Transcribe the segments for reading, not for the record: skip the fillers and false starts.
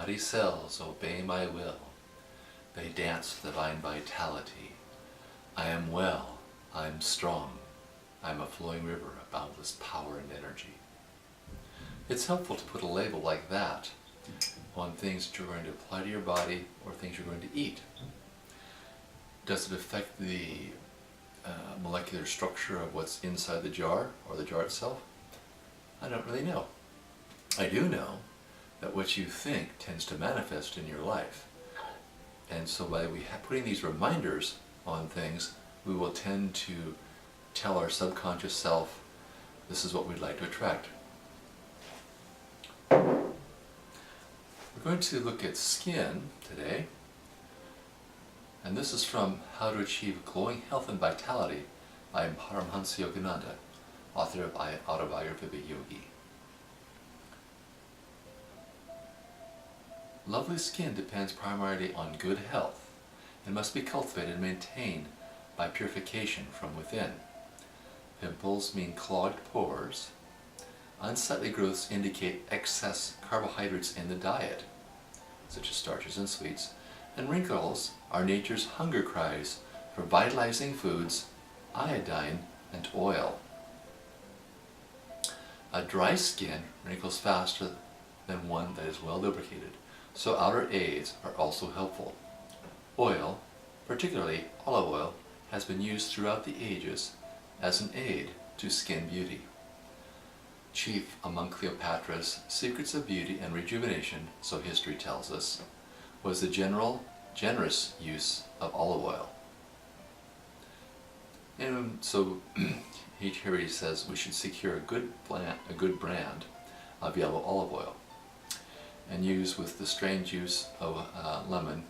body cells obey my will. They dance with divine vitality. I am well, I am strong, I am a flowing river of boundless power and energy. It's helpful to put a label like that on things that you're going to apply to your body or things you're going to eat. Does it affect the molecular structure of what's inside the jar or the jar itself? I don't really know. I do know that what you think tends to manifest in your life. And so by putting these reminders on things, we will tend to tell our subconscious self, this is what we'd like to attract. We're going to look at skin today. And this is from How to Achieve Glowing Health and Vitality by Paramhansa Yogananda, author of Autobiography of a Yogi. Lovely skin depends primarily on good health and must be cultivated and maintained by purification from within. Pimples mean clogged pores. Unsightly growths indicate excess carbohydrates in the diet, such as starches and sweets. And wrinkles are nature's hunger cries for vitalizing foods, iodine, and oil. A dry skin wrinkles faster than one that is well lubricated, so outer aids are also helpful. Oil, particularly olive oil, has been used throughout the ages as an aid to skin beauty. Chief among Cleopatra's secrets of beauty and rejuvenation, so history tells us, was the generous use of olive oil. And so here he says we should secure a good brand of yellow olive oil and use with the strained juice of lemon,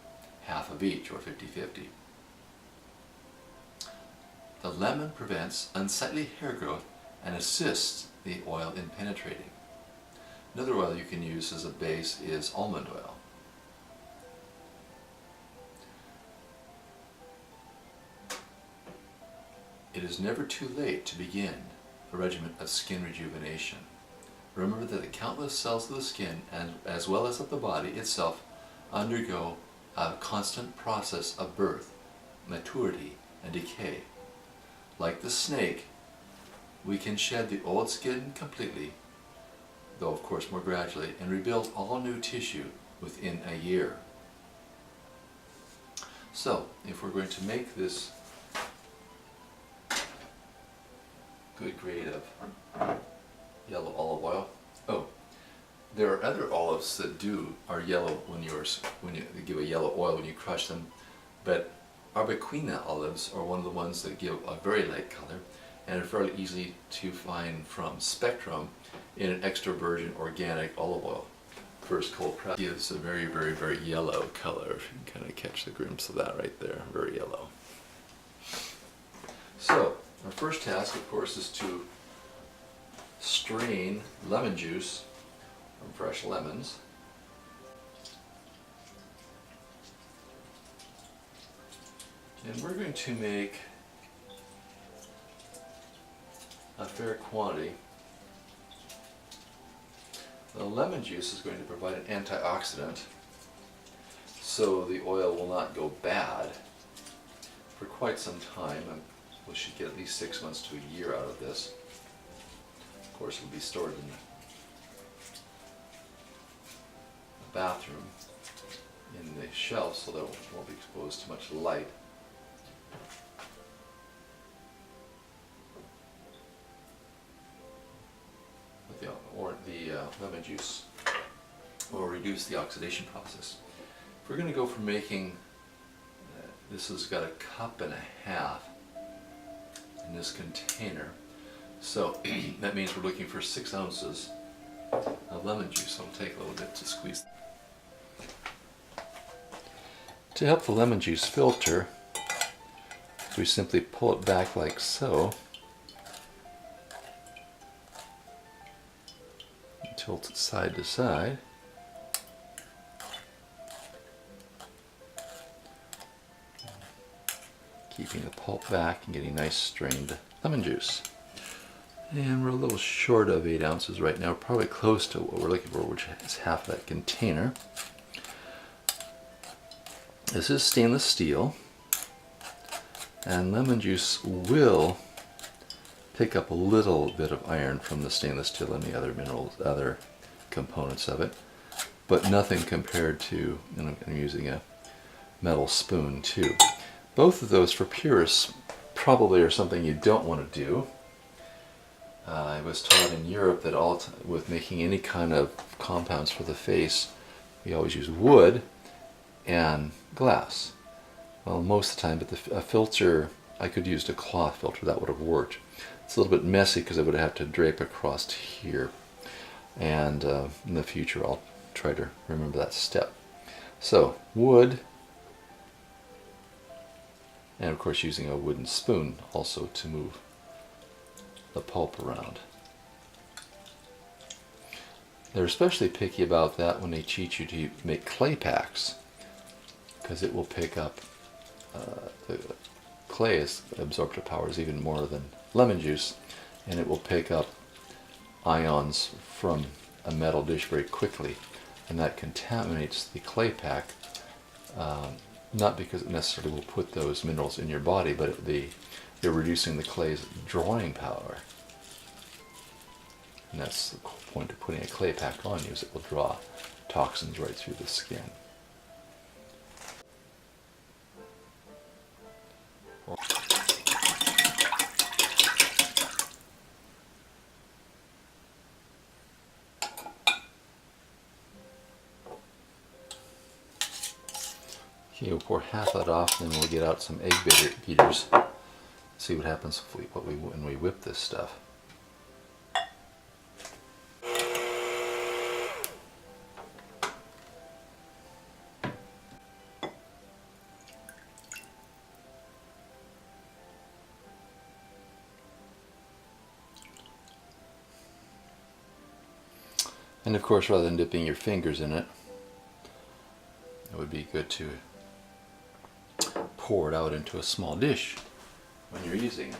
half of each, or 50-50. The lemon prevents unsightly hair growth and assists the oil in penetrating. Another oil you can use as a base is almond oil. It is never too late to begin a regimen of skin rejuvenation. Remember that the countless cells of the skin, as well as of the body itself, undergo a constant process of birth, maturity, and decay. Like the snake, we can shed the old skin completely, though of course more gradually, and rebuild all new tissue within a year. So, if we're going to make this good grade of yellow olive oil. Oh, there are other olives that are yellow when you give a yellow oil when you crush them, but Arbequina olives are one of the ones that give a very light color and are fairly easy to find from Spectrum in an extra virgin organic olive oil. First cold press gives a very, very, very yellow color. If you can kind of catch the glimpse of that right there, very yellow. So, our first task, of course, is to strain lemon juice from fresh lemons. And we're going to make a fair quantity. The lemon juice is going to provide an antioxidant, so the oil will not go bad for quite some time. We should get at least 6 months to a year out of this. Of course, it will be stored in the bathroom in the shelf so that it won't be exposed to much light. The lemon juice will reduce the oxidation process. If we're going to go for making, this has got 1.5 cups in this container, so that means we're looking for 6 ounces of lemon juice. It'll take a little bit to squeeze. To help the lemon juice filter, we simply pull it back like so, tilt it side to side, keeping the pulp back and getting nice strained lemon juice. And we're a little short of 8 ounces right now, probably close to what we're looking for, which is half that container. This is stainless steel, and lemon juice will pick up a little bit of iron from the stainless steel and the other minerals, other components of it, but nothing compared to, and I'm using a metal spoon too. Both of those for purists probably are something you don't want to do. I was taught in Europe that with making any kind of compounds for the face, we always use wood and glass. Well, most of the time, but a filter, I could use a cloth filter, that would have worked. It's a little bit messy because I would have to drape across here. And in the future, I'll try to remember that step. So, wood, and of course using a wooden spoon also to move the pulp around. They're especially picky about that when they teach you to make clay packs, because it will pick up, the clay's absorptive power is even more than lemon juice, and it will pick up ions from a metal dish very quickly, and that contaminates the clay pack, not because it necessarily will put those minerals in your body, but you're reducing the clay's drawing power. And that's the point of putting a clay pack on you, is it will draw toxins right through the skin. Okay, we'll pour half that off, and then we'll get out some egg beaters. See what happens when we whip this stuff. And of course, rather than dipping your fingers in it, it would be good to pour it out into a small dish when you're using it.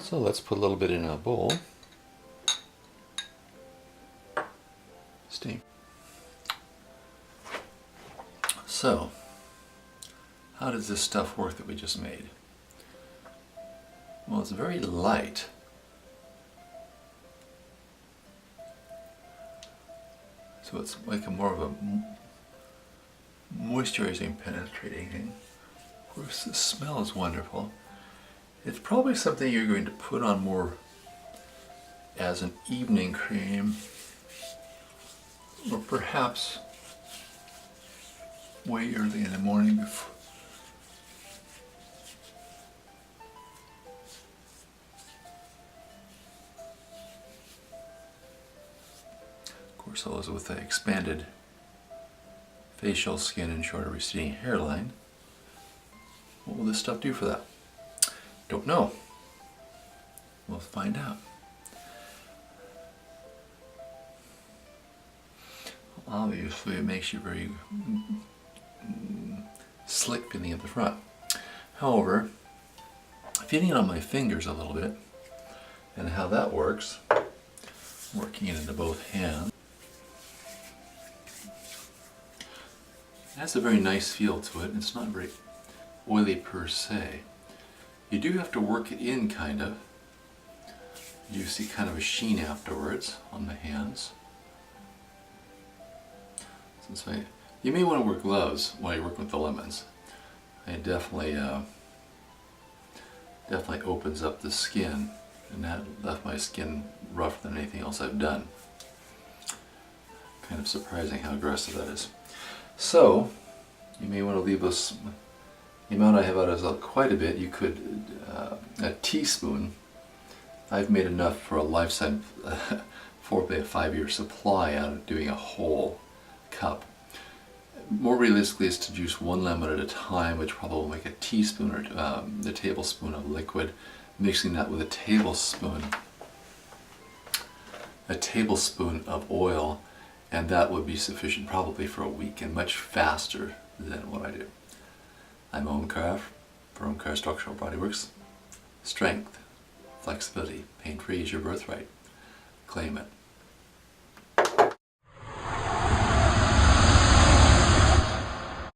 So let's put a little bit in a bowl. Steam. So, how does this stuff work that we just made? Well, it's very light. So it's like more of a moisturizing, penetrating thing. Of course, the smell is wonderful. It's probably something you're going to put on more as an evening cream, or perhaps way early in the morning before. Of course, those with the expanded facial skin and shorter receding hairline. What will this stuff do for that? Don't know. We'll find out. Obviously, it makes you very slick feeling at the front. However, feeling it on my fingers a little bit, and how that works, working it into both hands. It has a very nice feel to it. It's not very oily per se. You do have to work it in, kind of. You see kind of a sheen afterwards on the hands. You may want to wear gloves while you're working with the lemons. It definitely opens up the skin, and that left my skin rougher than anything else I've done. Kind of surprising how aggressive that is. So, you may want to leave this, the amount I have out is quite a bit. You could, a teaspoon, I've made enough for a lifetime, for a 5-year supply out of doing a whole cup. More realistically is to juice 1 lemon at a time, which probably will make a teaspoon or a tablespoon of liquid, mixing that with a tablespoon of oil, and that would be sufficient probably for a week, and much faster than what I do. I'm Omkar from Omkar Structural Bodyworks. Strength, flexibility, pain-free is your birthright. Claim it.